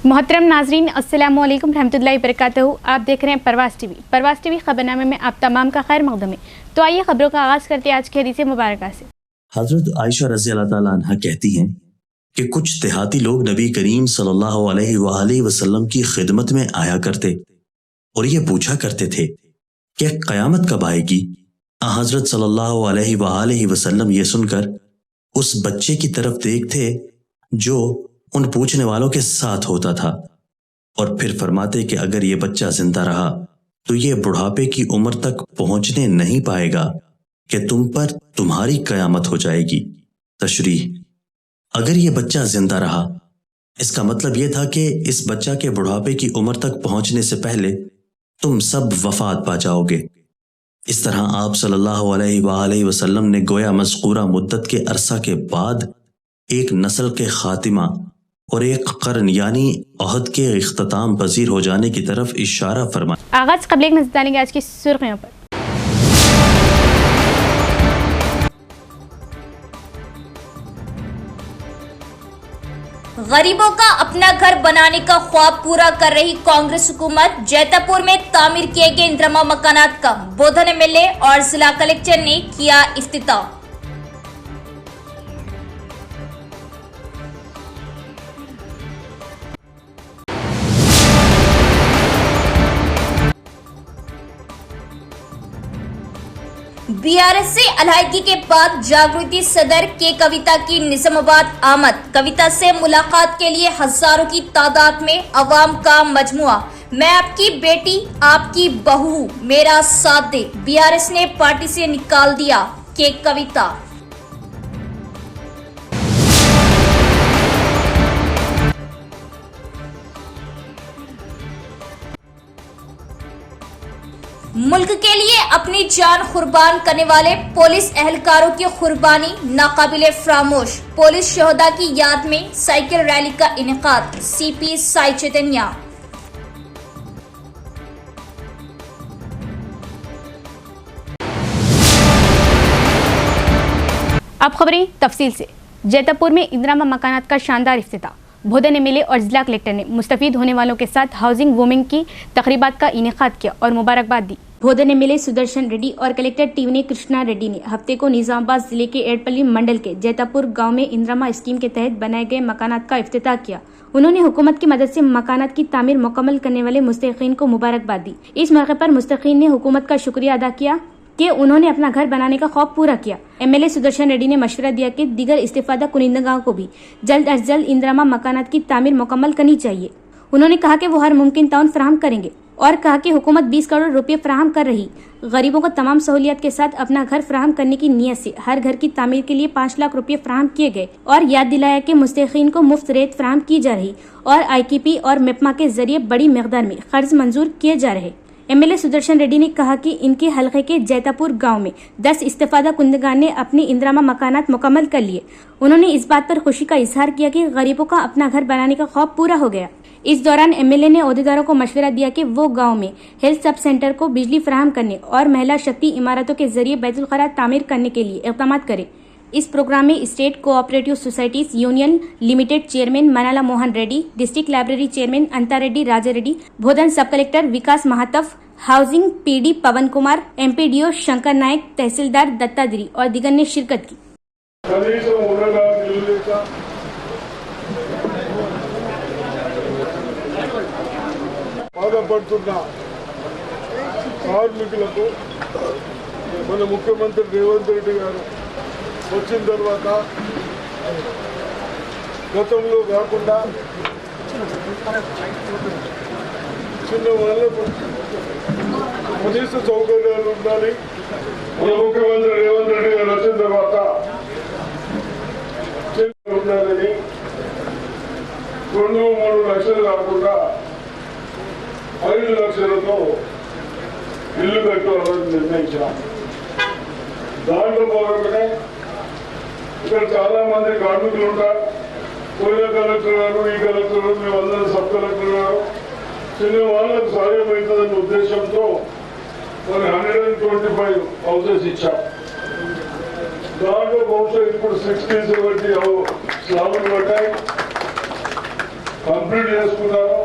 मोहतरम नाजरीन, अस्सलाम वालेकुम रहमतुल्लाहि बरकातहू। आप देख रहे हैं परवास टीवी खबरनामे में आप तमाम का खैर मकदम है। तो आइए खबरों का आगाज करते हैं आज की हदीस मुबारक से। हजरत आयशा रज़ी अल्लाह ताला अन्हा कहती हैं कि कुछ देहाती लोग नबी करीम सल्लल्लाहु अलैहि वसल्लम की खिदमत में आया करते और ये पूछा करते थे कि कयामत कब आएगी। हजरत सल्लल्लाहु अलैहि वसल्लम ये सुनकर उस बच्चे की तरफ देखते जो उन पूछने वालों के साथ होता था और फिर फरमाते कि अगर ये बच्चा जिंदा रहा तो ये बुढ़ापे की उम्र तक पहुंचने नहीं पाएगा कि तुम पर तुम्हारी कयामत हो जाएगी। तशरीह, अगर ये बच्चा जिंदा रहा इसका मतलब यह था कि इस बच्चा के बुढ़ापे की उम्र तक पहुंचने से पहले तुम सब वफात पा जाओगे। इस तरह आप सल्लल्लाहु अलैहि वसल्लम ने गोया मज़कूरा मुद्दत के अरसा के बाद एक नस्ल के खातिमा और एक कर्न यानी अहद के इख्तिताम पजीर हो जाने की तरफ इशारा फरमाया। आगाज कबल एक नजर डालेंगे आज की सुर्खियों पर। गरीबों का अपना घर बनाने का ख्वाब पूरा कर रही कांग्रेस हुकूमत। जैतापुर में तामीर किए गए इंदिरा मकानात का बोधन एमएलए और जिला कलेक्टर ने किया इफ्तिताह। बीआरएस से अलहदगी के बाद जागृति सदर के कविता की निजामाबाद आमद। कविता से मुलाकात के लिए हजारों की तादाद में अवाम का मजमुआ। मैं आपकी बेटी आपकी बहू मेरा साथ दे, बीआरएस ने पार्टी से निकाल दिया के कविता। मुल्क के लिए अपनी जान कुर्बान करने वाले पुलिस एहलकारों की कुर्बानी नाकाबिले फरामोश। पुलिस शहदा की याद में साइकिल रैली का इनेकाद। सीपी साई चैतन्य। अब खबरें तफसील से। जैतापुर में इंदिरा मकानात का शानदार इफ्तिताह। बोधन एमएलए और जिला कलेक्टर ने मुस्तफीद होने वालों के साथ हाउसिंग वूमिंग की तकरीबात का इनेकाद किया और मुबारकबाद दी। बोधन एमएलए सुदर्शन रेड्डी और कलेक्टर टीवनी कृष्णा रेड्डी ने हफ्ते को निजामाबाद जिले के एडपल्ली मंडल के जैतापुर गांव में इंदिरा स्कीम के तहत बनाए गए मकानात का इफ्तिताह किया। उन्होंने हुकूमत की मदद से मकानात की तामीर मुकम्मल करने वाले मुस्तहीकीन को मुबारकबाद दी। इस मौके पर मुस्तहीकीन ने हुकूमत का शुक्रिया अदा किया कि उन्होंने अपना घर बनाने का ख्वाब पूरा किया। एमएलए सुदर्शन रेड्डी ने मशवरा दिया कि दीगर इस्तेफादा कुनिंदगांव को भी जल्द अज जल्द इंदिरा मकानात की तामीर मुकम्मल करनी चाहिए। उन्होंने कहा कि वो हर मुमकिन ताउन फराहम करेंगे और कहा कि हुकूमत 20 करोड़ रुपए फराहम कर रही गरीबों को तमाम सहूलियत के साथ अपना घर फराहम करने की नीयत से हर घर की तामीर के लिए 5 लाख रुपए फराहम किए गए और याद दिलाया कि मुस्तहीकीन को मुफ्त रेत फराहम की जा रही और आईकेपी और मेपमा के जरिए बड़ी मकदार में कर्ज मंजूर किए जा रहे। एमएलए सुदर्शन रेड्डी ने कहा कि इनके हलके के जैतापुर गांव में 10 इस्तेफादा कुंदगान ने अपनी इंदिरा मकानात मुकम्मल कर लिए। उन्होंने इस बात पर खुशी का इजहार किया कि गरीबों का अपना घर बनाने का ख्वाब पूरा हो गया। इस दौरान एमएलए ने ओहदेदारों को मशवरा दिया कि वो गांव में हेल्थ सब सेंटर को बिजली फराहम करने और महिला शक्ति इमारतों के जरिए बैतुल खला तामीर करने के लिए इक़दाम करें। इस प्रोग्राम में state cooperative societies union limited chairman Manala Mohan Reddy, district library chairman Anta Reddy Raja Reddy, Bodhan sub collector Vikas Mahatav, housing PD Pawan Kumar, MPDO Shankar Nayak, tehsildar Dattagiri और दिगर ने शिरकत की। కార్మికులకు మన ముఖ్యమంత్రి రేవంత్ రెడ్డి గారు వచ్చిన తర్వాత గతంలో కాకుండా చిన్న వాళ్ళకు కనీస సౌకర్యాలు ఉండాలి। మన ముఖ్యమంత్రి రేవంత్ రెడ్డి గారు వచ్చిన తర్వాత ఉండాలని 2-3 లక్షలు కాకుండా 5 లక్షలతో ఇల్లు కట్టుకోవాలని నిర్ణయించాం। దాంట్లో భాగంగానే ఇక్కడ చాలా మంది కార్మికులు ఉంటారు। పోయిన కలెక్టర్ గారు ఈ కలెక్టర్ గారు మేమందరం సబ్ కలెక్టర్ గారు చిన్న వాళ్ళకు సాయం అవుతుందన్న ఉద్దేశంతో మరి 125 హౌసెస్ ఇచ్చాం। దాంట్లో బహుశా ఇప్పుడు 60-70 స్లాబులు పడ్డాయి। కంప్లీట్ చేసుకున్నారో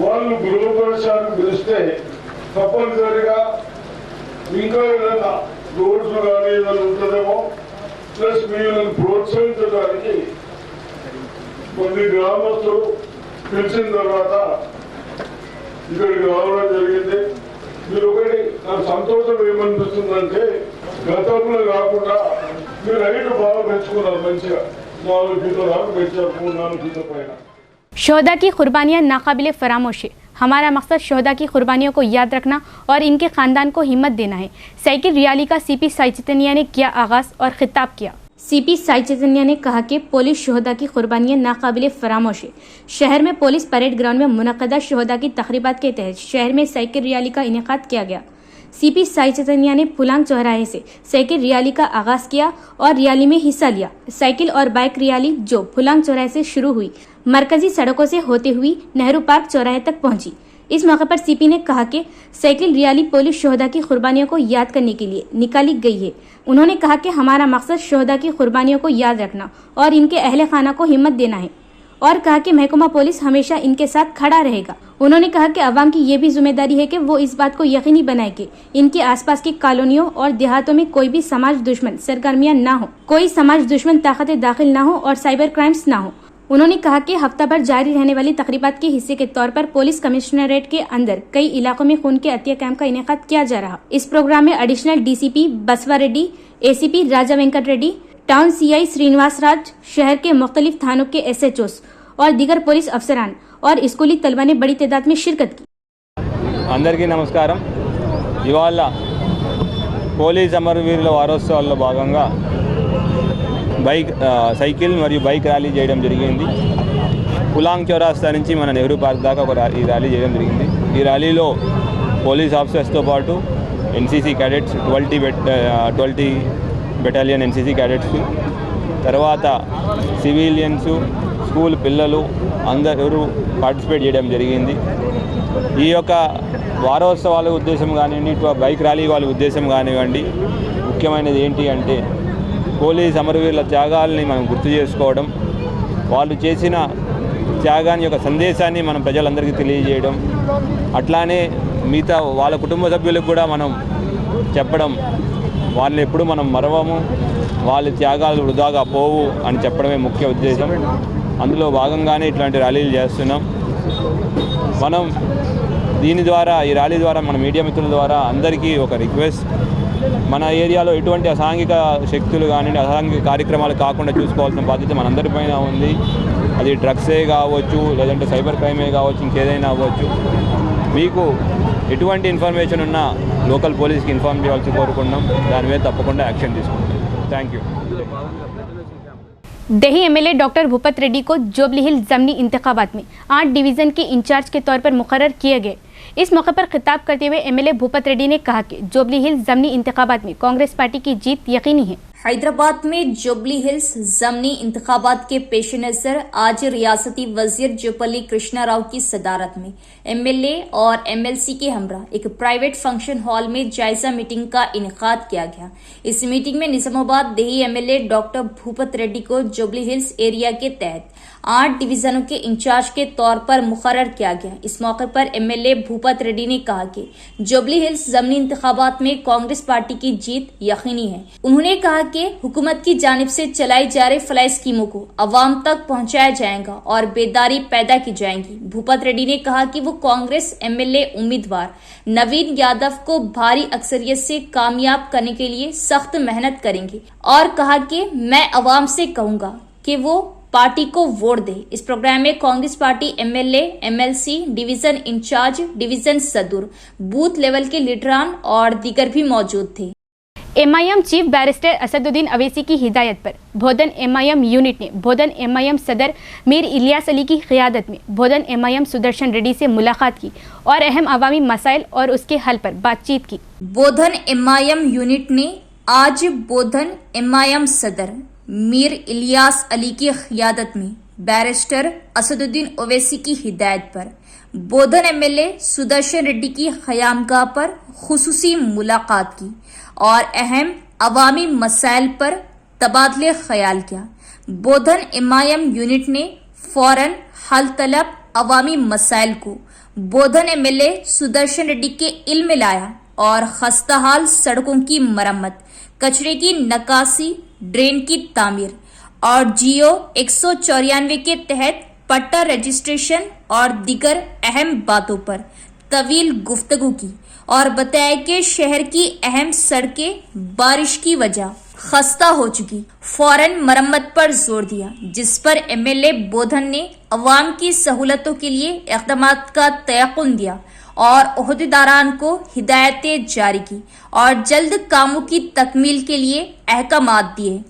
వాళ్ళు గృహప్రవేశానికి పిలిస్తే తప్పనిసరిగా ఇంకా ఏదైనా రోడ్స్ కానీ ఏదైనా ఉంటుందేమో, ప్లస్ వీళ్ళని ప్రోత్సహించడానికి కొన్ని గ్రామస్తులు పిలిచిన తర్వాత ఇక్కడికి రావడం జరిగింది. మీరు ఒకటి నాకు సంతోషం ఏమనిపిస్తుందంటే, గతంలో కాకుండా మీరు హైట్ బాగా పెంచుకున్నారు, మంచిగా 4 ఫీట్ల దాకా పెంచారు, 3-4 ఫీట్ల పైన. शोहदा की कुर्बानियाँ नाकाबिले फरामोश है। हमारा मकसद शोहदा की कुर्बानियों को याद रखना और इनके ख़ानदान को हिम्मत देना है। साइकिल रैली का सीपी साई चैतन्य ने किया आगाज़ और खिताब किया। सीपी साई चैतन्य ने कहा कि पुलिस शोहदा की कुर्बानियाँ नाकाबिले फरामोश है। शहर में पुलिस परेड ग्राउंड में मुनक़दा शोहदा की तक़रीबात के तहत शहर में साइकिल रैली का इनेकाद किया गया। सीपी साई चैतन्य ने फुलांग चौराहे से साइकिल रैली का आगाज़ किया और रैली में हिस्सा लिया। साइकिल और बाइक रैली जो फुलांग चौराहे से शुरू हुई, मरकजी सड़कों से होते हुई नेहरू पार्क चौराहे तक पहुंची। इस मौके पर सीपी ने कहा कि साइकिल रैली पुलिस शोहदा की कुर्बानियों को याद करने के लिए निकाली गई है। उन्होंने कहा कि हमारा मकसद शोहदा की कुर्बानियों को याद रखना और इनके अहले खाना को हिम्मत देना है और कहा कि महकमा पुलिस हमेशा इनके साथ खड़ा रहेगा। उन्होंने कहा कि अवाम की ये भी जिम्मेदारी है कि वो इस बात को यकीनी बनाए कि इनके आसपास की कॉलोनियों और देहातों में कोई भी समाज दुश्मन सरगर्मियां ना हो, कोई समाज दुश्मन ताकतें दाखिल ना हो और साइबर क्राइम्स ना हो। उन्होंने कहा कि हफ्ता भर जारी रहने वाली तकरीबात के हिस्से के तौर पर पुलिस कमिश्नरेट के अंदर कई इलाकों में खून के अतिया कैंप का इनेकाद किया जा रहा। इस प्रोग्राम में एडिशनल डीसीपी बसवा Reddy, ACP Raja Venkat Reddy, town CI Srinivas राज, शहर के मुख्तलिफ थानों के एसएचओस और दीगर पुलिस अफसरान और स्कूली तलबा ने बड़ी तादाद में शिरकत की। అందరికీ నమస్కారం. ఇవాళ పోలీస్ అమరవీరుల వారోత్సవాల్లో భాగంగా సైకిల్ మరియు బైక్ ర్యాలీ చేయడం జరిగింది. పులాంగ్ చౌరాస్తా నుంచి మన నెహ్రూ పార్క్ దాకా ఈ ర్యాలీ చేయడం జరిగింది. ఈ ర్యాలీలో పోలీస్ ఆఫీసర్స్తో పాటు NCC cadets 20 battalion NCC cadets, తర్వాత సివిలియన్స్, స్కూల్ పిల్లలు అందరూ పార్టిసిపేట్ చేయడం జరిగింది. ఈ యొక్క వారోత్సవాల ఉద్దేశం కానివ్వండి, బైక్ ర్యాలీ వాళ్ళ ఉద్దేశం కానివ్వండి, ముఖ్యమైనది ఏంటి అంటే పోలీస్ అమరవీరుల త్యాగాల్ని మనం గుర్తు చేసుకోవడం, వాళ్ళు చేసిన త్యాగాన్ని యొక్క సందేశాన్ని మనం ప్రజలందరికీ తెలియజేయడం, అట్లానే మిగతా వాళ్ళ కుటుంబ సభ్యులకు కూడా మనం చెప్పడం, వాళ్ళని ఎప్పుడు మనం మరవము, వాళ్ళ త్యాగాలు వృధాగా పోవు అని చెప్పడమే ముఖ్య ఉద్దేశం. అందులో భాగంగానే ఇట్లాంటి ర్యాలీలు చేస్తున్నాం. మనం దీని ద్వారా, ఈ ర్యాలీ ద్వారా మన మీడియా మిత్రుల ద్వారా అందరికీ ఒక రిక్వెస్ట్, మన ఏరియాలో ఎటువంటి అసాంఘిక శక్తులు కానివ్వండి, అసాంఘిక కార్యక్రమాలు కాకుండా చూసుకోవాల్సిన బాధ్యత మనందరిపైన ఉంది. అది డ్రగ్సే కావచ్చు, లేదంటే సైబర్ క్రైమే కావచ్చు, ఇంకేదైనా అవ్వచ్చు. మీకు ఎటువంటి ఇన్ఫర్మేషన్ ఉన్నా లోకల్ పోలీస్కి ఇన్ఫార్మ్ చేయాల్సి కోరుకున్నాం. దాని మీద తప్పకుండా యాక్షన్ తీసుకుంటాం. Thank you. दही एमएलए डॉक्टर भूपत रेड्डी को जोबली हिल ज़मनी इंतखाबात में 8 डिवीज़न के इंचार्ज के तौर पर मुकर्रर किए गए। इस मौके पर खिताब करते हुए एमएलए भूपत रेड्डी ने कहा कि जोबली हिल ज़मनी इंतखाबात में कांग्रेस पार्टी की जीत यकीनी है। हैदराबाद में जुबली हिल्स ज़मनी इंतखाबात के पेश नज़र आज रियासती वजीर जोपल्ली कृष्णा राव की सदारत में एमएलए और एमएलसी के हमरा एक प्राइवेट फंक्शन हॉल में जायजा मीटिंग का इनेकाद किया गया। इस मीटिंग में निजामाबाद देही एमएलए डॉक्टर भूपत रेड्डी को जुबली हिल्स एरिया के तहत 8 डिवीजनों के इंचार्ज के तौर पर मुकर्रर किया गया। इस मौके पर एमएलए भूपत रेड्डी ने कहा कि जुबली हिल्स ज़मनी इंतखाबात में कांग्रेस पार्टी की जीत यकीनी है। उन्होंने कहा कि हुकूमत की जानिब से चलाई जा रही फलाई स्कीमों को अवाम तक पहुंचाया जाएगा और बेदारी पैदा की जाएगी। भूपत रेड्डी ने कहा कि वो कांग्रेस एमएलए उम्मीदवार नवीन यादव को भारी अक्सरियत से कामयाब करने के लिए सख्त मेहनत करेंगे और कहा कि मैं अवाम से कहूंगा कि वो पार्टी को वोट दे। इस प्रोग्राम में Congress party MLA, MLC, division incharge, division सदर, बूथ लेवल के लीडरान और दीगर भी मौजूद थे। MIM chief barrister Asaduddin Owaisi की हिदायत पर भोदन एमआईएम यूनिट ने भोदन एमआईएम सदर मीर इलियास अली की क़ियादत में भोदन एमआईएम सुदर्शन रेड्डी से मुलाकात की और अहम अवामी मसाइल और उसके हल पर बातचीत की। बोधन एमआईएम यूनिट ने आज बोधन एमआईएम सदर मीर इलियास अली की क़ियादत में बैरिस्टर असदुद्दीन ओवैसी की हिदायत पर बोधन एमएलए सुदर्शन रेड्डी की क़यामगाह पर खुसूसी मुलाकात की और अहम अवामी मसाइल पर तबादले ख्याल किया। बोधन एमआईएम यूनिट ने फौरन हल तलब अवामी मसाइल को बोधन एमएलए सुदर्शन रेड्डी के इल्म में लाया और खस्ताहाल सड़कों की मरम्मत, कचरे की नकासी, ड्रेन की तामीर और जियो 194 के तहत पट्टा रजिस्ट्रेशन और दीगर अहम बातों पर तवील गुफ्तगू की और बताया कि शहर की अहम सड़कें बारिश की वजह खस्ता हो चुकी, फौरन मरम्मत पर जोर दिया, जिस पर एमएलए बोधन ने अवाम की सहूलतों के लिए इक़दामात का तयक़ुन दिया और ओहदेदारान को हिदायतें जारी की और जल्द कामों की तकमील के लिए अहकामात दिए।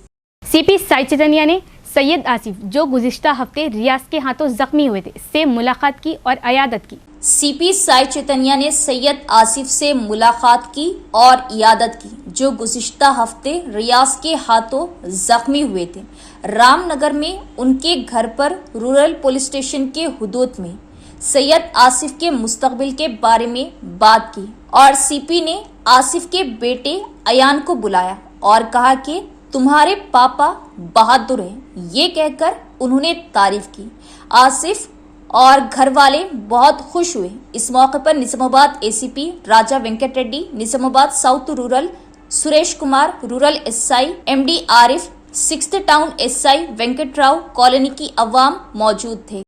सीपी साई चैतन्या ने सैयद आसिफ, जो गुज़िश्ता हफ्ते रियाज के हाथों जख्मी हुए थे, से मुलाकात की और अयादत की। सीपी साई चैतन्या ने सैयद आसिफ से मुलाकात की और इयादत की, जो गुज़िश्ता हफ्ते रियाज के हाथों जख्मी हुए थे। रामनगर में उनके घर पर रूरल पुलिस स्टेशन के हुदूद में सैयद आसिफ के मुस्तकबिल के बारे में बात की और सीपी ने आसिफ के बेटे अयान को बुलाया और कहा कि तुम्हारे पापा बहादुर हैं। ये कहकर उन्होंने तारीफ की। आसिफ और घर वाले बहुत खुश हुए। इस मौके पर Nizamabad ACP Raja Venkat Reddy, Nizamabad south rural Suresh Kumar, rural SI MD Arif, 6th town SI Venkat Rao, colony की अवाम मौजूद थे।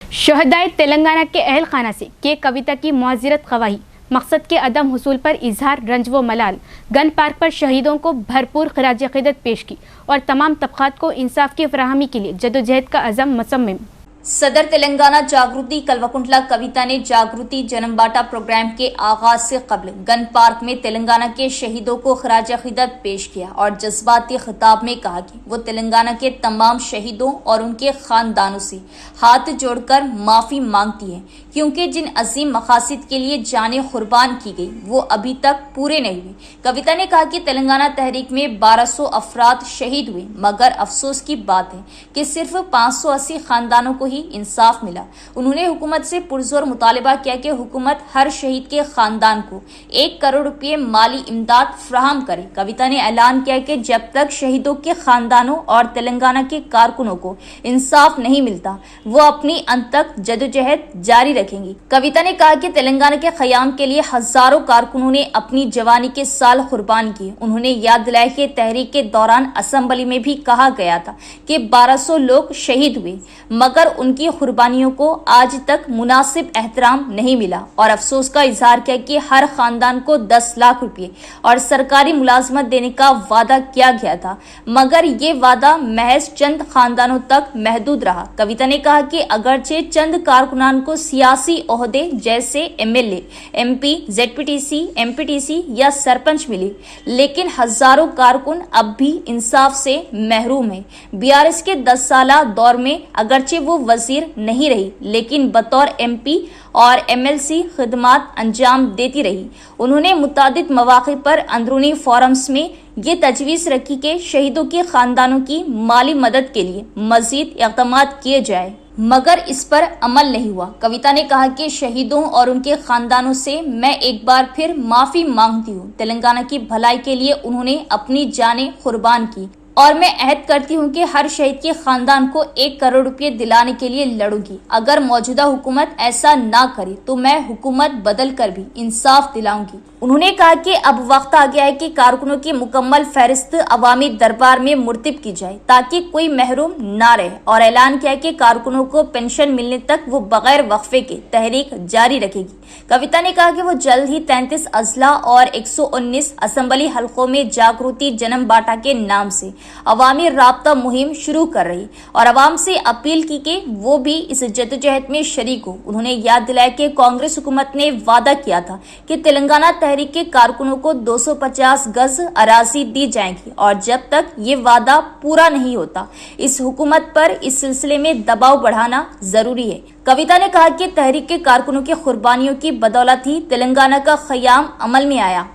शहदाए तेलंगाना के अहल खाना से के कविता की मुआज़रत ख्वाही, मकसद के अदम हुसूल पर इजहार रंज व मलाल, गन पार्क पर शहीदों को भरपूर खराज अक़ीदत पेश की और तमाम तबक़ात को इंसाफ की फराहमी के लिए जदोजहद का अज़म मुसम्मिम। सदर तेलंगाना जागृति कल्वकुंटला कविता ने जागृति जन्म बाटा प्रोग्राम के आगाज से कबल गन पार्क में तेलंगाना के शहीदों को खराज अक़ीदत पेश किया और जज्बाती खिताब में कहा कि वो तेलंगाना के तमाम शहीदों और उनके खानदानों से हाथ जोड़कर माफ़ी मांगती है, क्योंकि जिन अजीम मकासद के लिए जानें कुर्बान की गई वो अभी तक पूरे नहीं हुए। कविता ने कहा कि तेलंगाना तहरीक में 1200 अफराद शहीद हुए, मगर अफसोस की बात है कि सिर्फ 580 खानदानों को ही इंसाफ मिला। उन्होंने हुकूमत से पुरजोर मुतालिबा किया कि हुकूमत हर शहीद के खानदान को 1 करोड़ रुपये माली इमदाद फ्राहम करे। कविता ने ऐलान किया कि जब तक शहीदों के खानदानों और तेलंगाना के कारकुनों को इंसाफ नहीं मिलता, वो अपनी अंत तक जदोजहद जारी रखेंगी। कविता ने कहा कि तेलंगाना के क़याम के लिए हजारों कारकुनों ने अपनी जवानी के साल कुर्बान किए। उन्होंने याद दिलाया कि तहरीक के दौरान असम्बली में भी कहा गया था कि 1200 लोग शहीद हुए, मगर उनकी कुर्बानियों को आज तक मुनासिब एहतराम नहीं मिला और अफसोस का इजहार किया कि हर खानदान को 10 लाख रुपये और सरकारी मुलाजमत देने का वादा किया गया था, मगर ये वादा महज चंद खानदानों तक महदूद रहा। कविता ने कहा कि अगरचे चंद कारकुनान को सियासी ओहदे जैसे एमएलए, एमपी, जेडपीटीसी, एमपीटीसी या सरपंच मिले, लेकिन हजारों कारकुन अब भी इंसाफ से महरूम है। बीआरएस के 10 साला दौर में अगरचे वो वजीर नहीं रही, लेकिन बतौर एमपी और एमएलसी खिदमात अंजाम देती रही। उन्होंने मुतादिद मौक़े पर अंदरूनी फोरम्स में ये तजवीज़ रखी कि शहीदों के खानदानों की माली मदद के लिए मजीद इक़दामात किए जाए, मगर इस पर अमल नहीं हुआ। कविता ने कहा कि शहीदों और उनके खानदानों से मैं एक बार फिर माफ़ी मांगती हूँ। तेलंगाना की भलाई के लिए उन्होंने अपनी जानें कुर्बान की और मैं अहद करती हूँ कि हर शहीद के खानदान को 1 करोड़ रुपये दिलाने के लिए लड़ूंगी। अगर मौजूदा हुकूमत ऐसा ना करे तो मैं हुकूमत बदल कर भी इंसाफ दिलाऊंगी। उन्होंने कहा कि अब वक्त आ गया है कि कारकुनों की मुकम्मल फहरिस्त अवामी दरबार में मुर्तिब की जाए ताकि कोई महरूम ना रहे और ऐलान किया कि कारकुनों को पेंशन मिलने तक वो बगैर वक्फे के तहरीक जारी रखेगी। कविता ने कहा कि वो जल्द ही 33 अजला और 119 असम्बली हल्कों में जागृति जन्म बाटा के नाम से अवामी राब्ता मुहिम शुरू कर रही और अवाम से अपील की कि वो भी इस जद्दोजहद में शरीक हो। उन्होंने याद दिलाया कि कांग्रेस हुकूमत ने वादा किया था कि तेलंगाना तहरीक के कारकुनों को 250 गज अराजी दी जाएगी और जब तक ये वादा पूरा नहीं होता इस हुकूमत पर इस सिलसिले में दबाव बढ़ाना जरूरी है। कविता ने कहा कि तहरीक के कारकुनों की कुर्बानियों की बदौलत ही तेलंगाना का क़याम अमल में आया।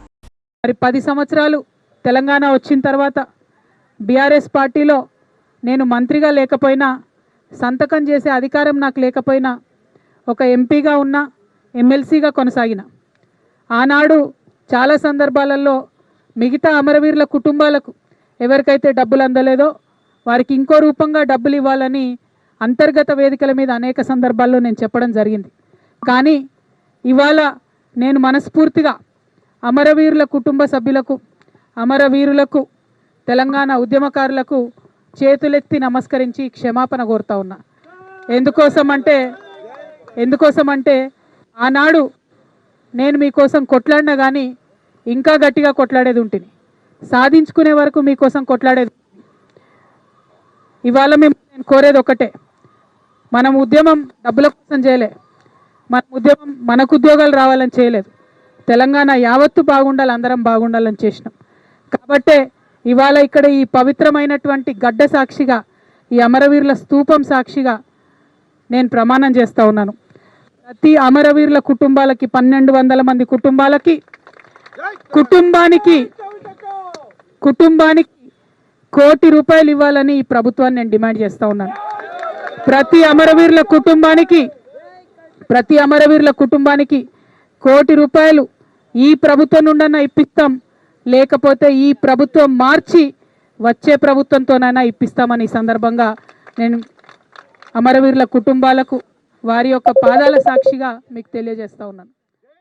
10 సంవత్సరాలు తెలంగాణ వచ్చిన తర్వాత బీఆర్ఎస్ పార్టీలో నేను మంత్రిగా లేకపోయినా, సంతకం చేసే అధికారం నాకు లేకపోయినా, ఒక ఎంపీగా ఉన్న, ఎమ్మెల్సీగా కొనసాగిన. ఆనాడు చాలా సందర్భాలలో మిగతా అమరవీరుల కుటుంబాలకు ఎవరికైతే డబ్బులు అందలేదో వారికి ఇంకో రూపంగా డబ్బులు ఇవ్వాలని అంతర్గత వేదికల మీద అనేక సందర్భాల్లో నేను చెప్పడం జరిగింది. కానీ ఇవాళ నేను మనస్ఫూర్తిగా అమరవీరుల కుటుంబ సభ్యులకు, అమరవీరులకు, తెలంగాణ ఉద్యమకారులకు చేతులెత్తి నమస్కరించి క్షమాపణ కోరుతా ఉన్నా. ఎందుకోసమంటే ఆనాడు నేను మీకోసం కొట్లాడినా కానీ ఇంకా గట్టిగా కొట్లాడేది ఉంటుంది, సాధించుకునే వరకు మీకోసం కొట్లాడేది. ఇవాళ నేను కోరేది ఒకటే, మనం ఉద్యమం డబ్బుల కోసం చేయలే, మన ఉద్యమం మనకు ఉద్యోగాలు రావాలని చేయలేదు, తెలంగాణ యావత్తు బాగుండాలి, అందరం బాగుండాలని చేసినాం. కాబట్టే ఇవాళ ఇక్కడ ఈ పవిత్రమైనటువంటి గడ్డ సాక్షిగా, ఈ అమరవీరుల స్తూపం సాక్షిగా నేను ప్రమాణం చేస్తూ ఉన్నాను. ప్రతి అమరవీరుల కుటుంబాలకి 1200 మంది కుటుంబానికి ₹1 కోటి ఇవ్వాలని ఈ ప్రభుత్వాన్ని నేను డిమాండ్ చేస్తూ ఉన్నాను. ప్రతి అమరవీరుల కుటుంబానికి ₹1 ఈ ప్రభుత్వం నుండన్నా ఇప్పిస్తాం, లేకపోతే ఈ ప్రభుత్వం మార్చి వచ్చే ప్రభుత్వంతోనైనా ఇప్పిస్తామని ఈ సందర్భంగా నేను అమరవీరుల కుటుంబాలకు వారి యొక్క పాదాల సాక్షిగా మీకు తెలియజేస్తా ఉన్నాను.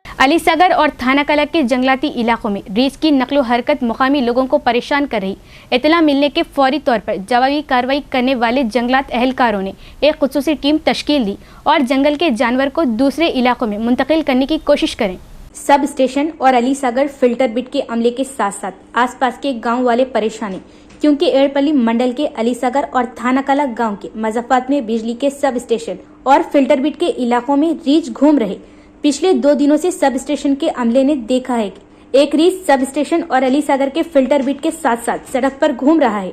अलीसगर और थाना कला के जंगलाती इलाकों में रीछ की नकलो हरकत मुकामी लोगों को परेशान कर रही। इत्तला मिलने के फौरी तौर पर जवाबी कार्रवाई करने वाले जंगलात अहलकारों ने एक खुसूसी टीम तश्कील दी और जंगल के जानवर को दूसरे इलाकों में मुंतकिल करने की कोशिश करें। सब स्टेशन और अलीसगर फिल्टर बिट के अमले के साथ साथ आसपास के गाँव वाले परेशान हैं, क्योंकि एड़पल्ली मंडल के अलीसगर और थाना कला गाँव के मज़ाफ़ात में बिजली के सब स्टेशन और फिल्टर बिट के इलाकों में रीछ घूम रहे। पिछले 2 दिनों से सब स्टेशन के अमले ने देखा है कि एक रीछ सब स्टेशन और अलीसगर के फिल्टर बिट के साथ साथ सड़क पर घूम रहा है।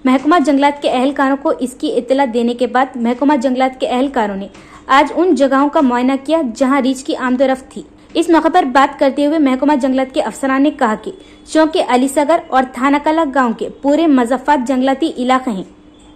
महकमा जंगलात के अहलकारों को इसकी इत्तला देने के बाद महकमा जंगलात के अहलकारों ने आज उन जगहों का मुआयना किया जहां रीछ की आमदोरफ्त थी। इस मौके पर बात करते हुए महकमा जंगलात के अफसरान ने कहा कि चूंकि अलीसगर और थाना कला गाँव के पूरे मज़ाफ़ात जंगलाती इलाके हैं,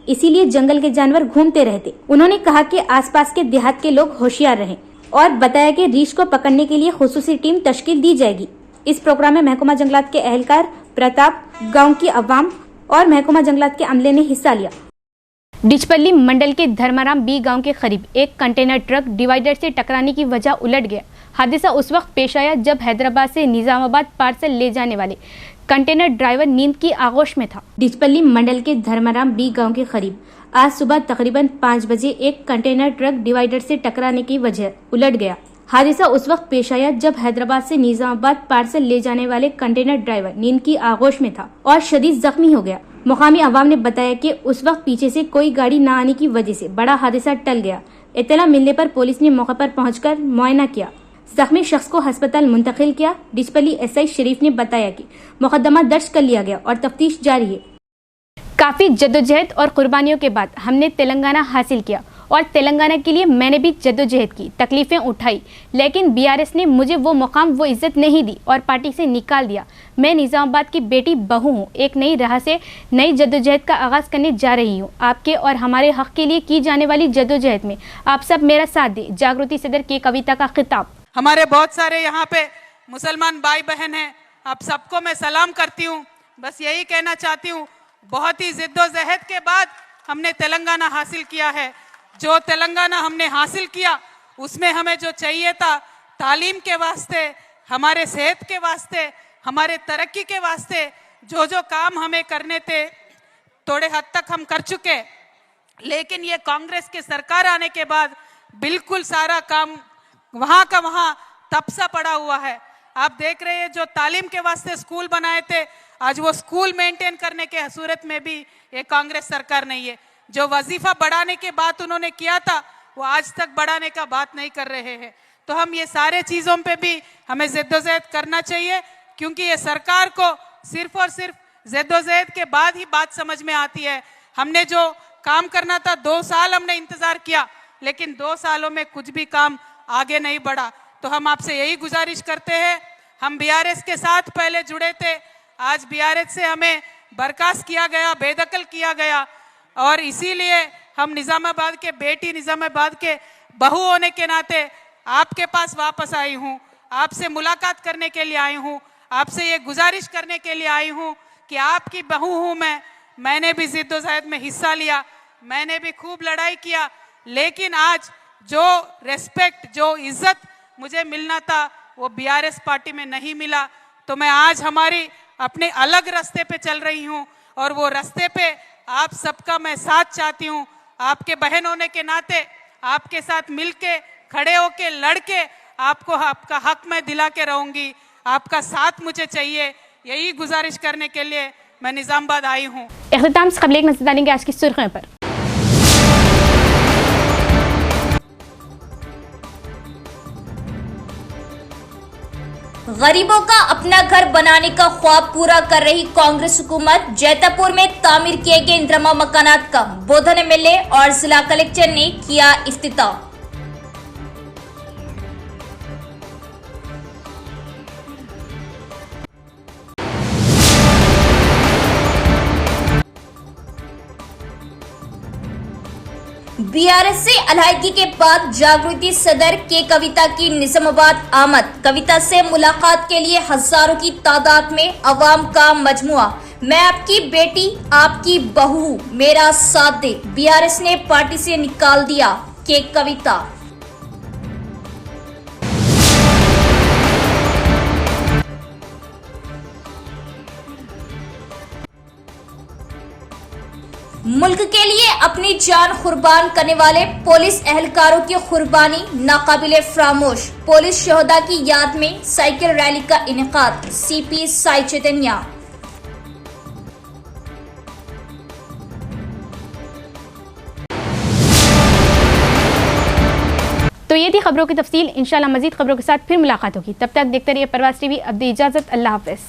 इसीलिए जंगल के जानवर घूमते रहते। उन्होंने कहा कि आसपास के देहात के लोग होशियार रहें और बताया कि रीछ को पकड़ने के लिए खुसूसी टीम तश्कील दी जाएगी। इस प्रोग्राम में महकमा जंगलात के अहलकार, प्रताप, गांव की अवाम और महकमा जंगलात के अमले ने हिस्सा लिया। डिचपल्ली मंडल के धर्माराम बी गांव के करीब एक कंटेनर ट्रक डिवाइडर से टकराने की वजह उलट गया। हादसा उस वक्त पेश आया जब हैदराबाद से निजामाबाद पार्सल ले जाने वाले कंटेनर ड्राइवर नींद की आगोश में था। डिचपल्ली मंडल के धर्माराम बी गांव के करीब आज सुबह तकरीबन 5 बजे एक कंटेनर ट्रक डिवाइडर से टकराने की वजह उलट गया। हादसा उस वक्त पेश आया जब हैदराबाद से निजामाबाद पार्सल ले जाने वाले कंटेनर ड्राइवर नींद की आगोश में था और शदीद जख्मी हो गया। मुकामी अवाम ने बताया कि उस वक्त पीछे से कोई गाड़ी न आने की वजह से बड़ा हादसा टल गया। इत्तला मिलने पर पुलिस ने मौके पर पहुंचकर मुआयना किया, जख्मी शख्स को अस्पताल मुंतकिल किया। डिचपल्ली एसआई शरीफ ने बताया कि मुकदमा दर्ज कर लिया गया और तफ्तीश जारी है। काफ़ी जद्दोजहद और कुर्बानियों के बाद हमने तेलंगाना हासिल किया और तेलंगाना के लिए मैंने भी जद्दोजहद की, तकलीफ़ें उठाई, लेकिन बीआरएस ने मुझे वो मुकाम, वो इज़्ज़त नहीं दी और पार्टी से निकाल दिया। मैं निज़ामाबाद की बेटी बहू हूँ, एक नई राह से नई जद्दोजहद का आगाज़ करने जा रही हूँ। आपके और हमारे हक़ के लिए की जाने वाली जद्दोजहद में आप सब मेरा साथ दें। जागृति सदर के कविता का खिताब। हमारे बहुत सारे यहाँ पे मुसलमान भाई बहन हैं, आप सबको मैं सलाम करती हूँ। बस यही कहना चाहती हूँ, बहुत ही जिद्दोजहद के बाद हमने तेलंगाना हासिल किया है। जो तेलंगाना हमने हासिल किया उसमें हमें जो चाहिए था, तालीम के वास्ते, हमारे सेहत के वास्ते, हमारे तरक्की के वास्ते जो जो काम हमें करने थे थोड़े हद तक हम कर चुके। लेकिन ये कांग्रेस के सरकार आने के बाद बिल्कुल सारा काम वहाँ का वहाँ तपसा पड़ा हुआ है। आप देख रहे हैं जो तालीम के वास्ते स्कूल बनाए थे, आज वो स्कूल मेंटेन करने के सूरत में भी ये कांग्रेस सरकार नहीं है। जो वजीफा बढ़ाने की बात उन्होंने किया था वो आज तक बढ़ाने का बात नहीं कर रहे हैं। तो हम ये सारे चीज़ों पे भी हमें जद्दोजहद करना चाहिए, क्योंकि ये सरकार को सिर्फ और सिर्फ जद्दोजहद के बाद ही बात समझ में आती है। हमने जो काम करना था 2 साल हमने इंतज़ार किया, लेकिन 2 सालों में कुछ भी काम आगे नहीं बढ़ा। तो हम आपसे यही गुजारिश करते हैं, हम बीआरएस के साथ पहले जुड़े थे, आज बीआरएस से हमें बर्खास्त किया गया, बेदखल किया गया और इसीलिए हम निज़ामाबाद के बेटी, निज़ामाबाद के बहू होने के नाते आपके पास वापस आई हूँ, आपसे मुलाकात करने के लिए आई हूँ, आपसे ये गुजारिश करने के लिए आई हूँ कि आपकी बहू हूँ मैंने भी जिद्दोजहद में हिस्सा लिया। मैंने भी खूब लड़ाई किया, लेकिन आज जो रेस्पेक्ट, जो इज्जत मुझे मिलना था वो बीआरएस पार्टी में नहीं मिला। तो मैं आज हमारी अपने अलग रास्ते पे चल रही हूँ और वो रास्ते पे आप सबका मैं साथ चाहती हूँ। आपके बहन होने के नाते आपके साथ मिलके, खड़े होके, लड़के आपको आपका हक मैं दिला के रहूंगी। आपका साथ मुझे चाहिए, यही गुजारिश करने के लिए मैं निजामाबाद आई हूँ। इख्तिताम से कबल एक नजर डालेंगे आज की सुर्खियों पर। गरीबों का अपना घर बनाने का ख्वाब पूरा कर रही कांग्रेस हुकूमत, जैतापुर में तामीर किए गए इंदिरा मकानात का बोधन एमएलए और जिला कलेक्टर ने किया इफ्तिताह। बीआरएस से अलहदगी के बाद जागृति सदर के कविता की निजामाबाद आमद, कविता से मुलाकात के लिए हजारों की तादाद में अवाम का मजमुआ। मैं आपकी बेटी, आपकी बहू हूं, मेरा साथ दे। बीआरएस ने पार्टी से निकाल दिया के कविता। मुल्क के लिए अपनी जान कुर्बान करने वाले पुलिस एहलकारों की कुर्बानी नाकाबिले फरामोश। पुलिस शहदा की याद में साइकिल रैली का इनेकाद, सीपी साई चैतन्य। तो ये थी खबरों की तफसील। इंशाल्लाह मजीद खबरों के साथ फिर मुलाकात होगी। तब तक देखते रहिए परवाज़ टीवी। अब दी इजाजत, अल्लाह हाफिज।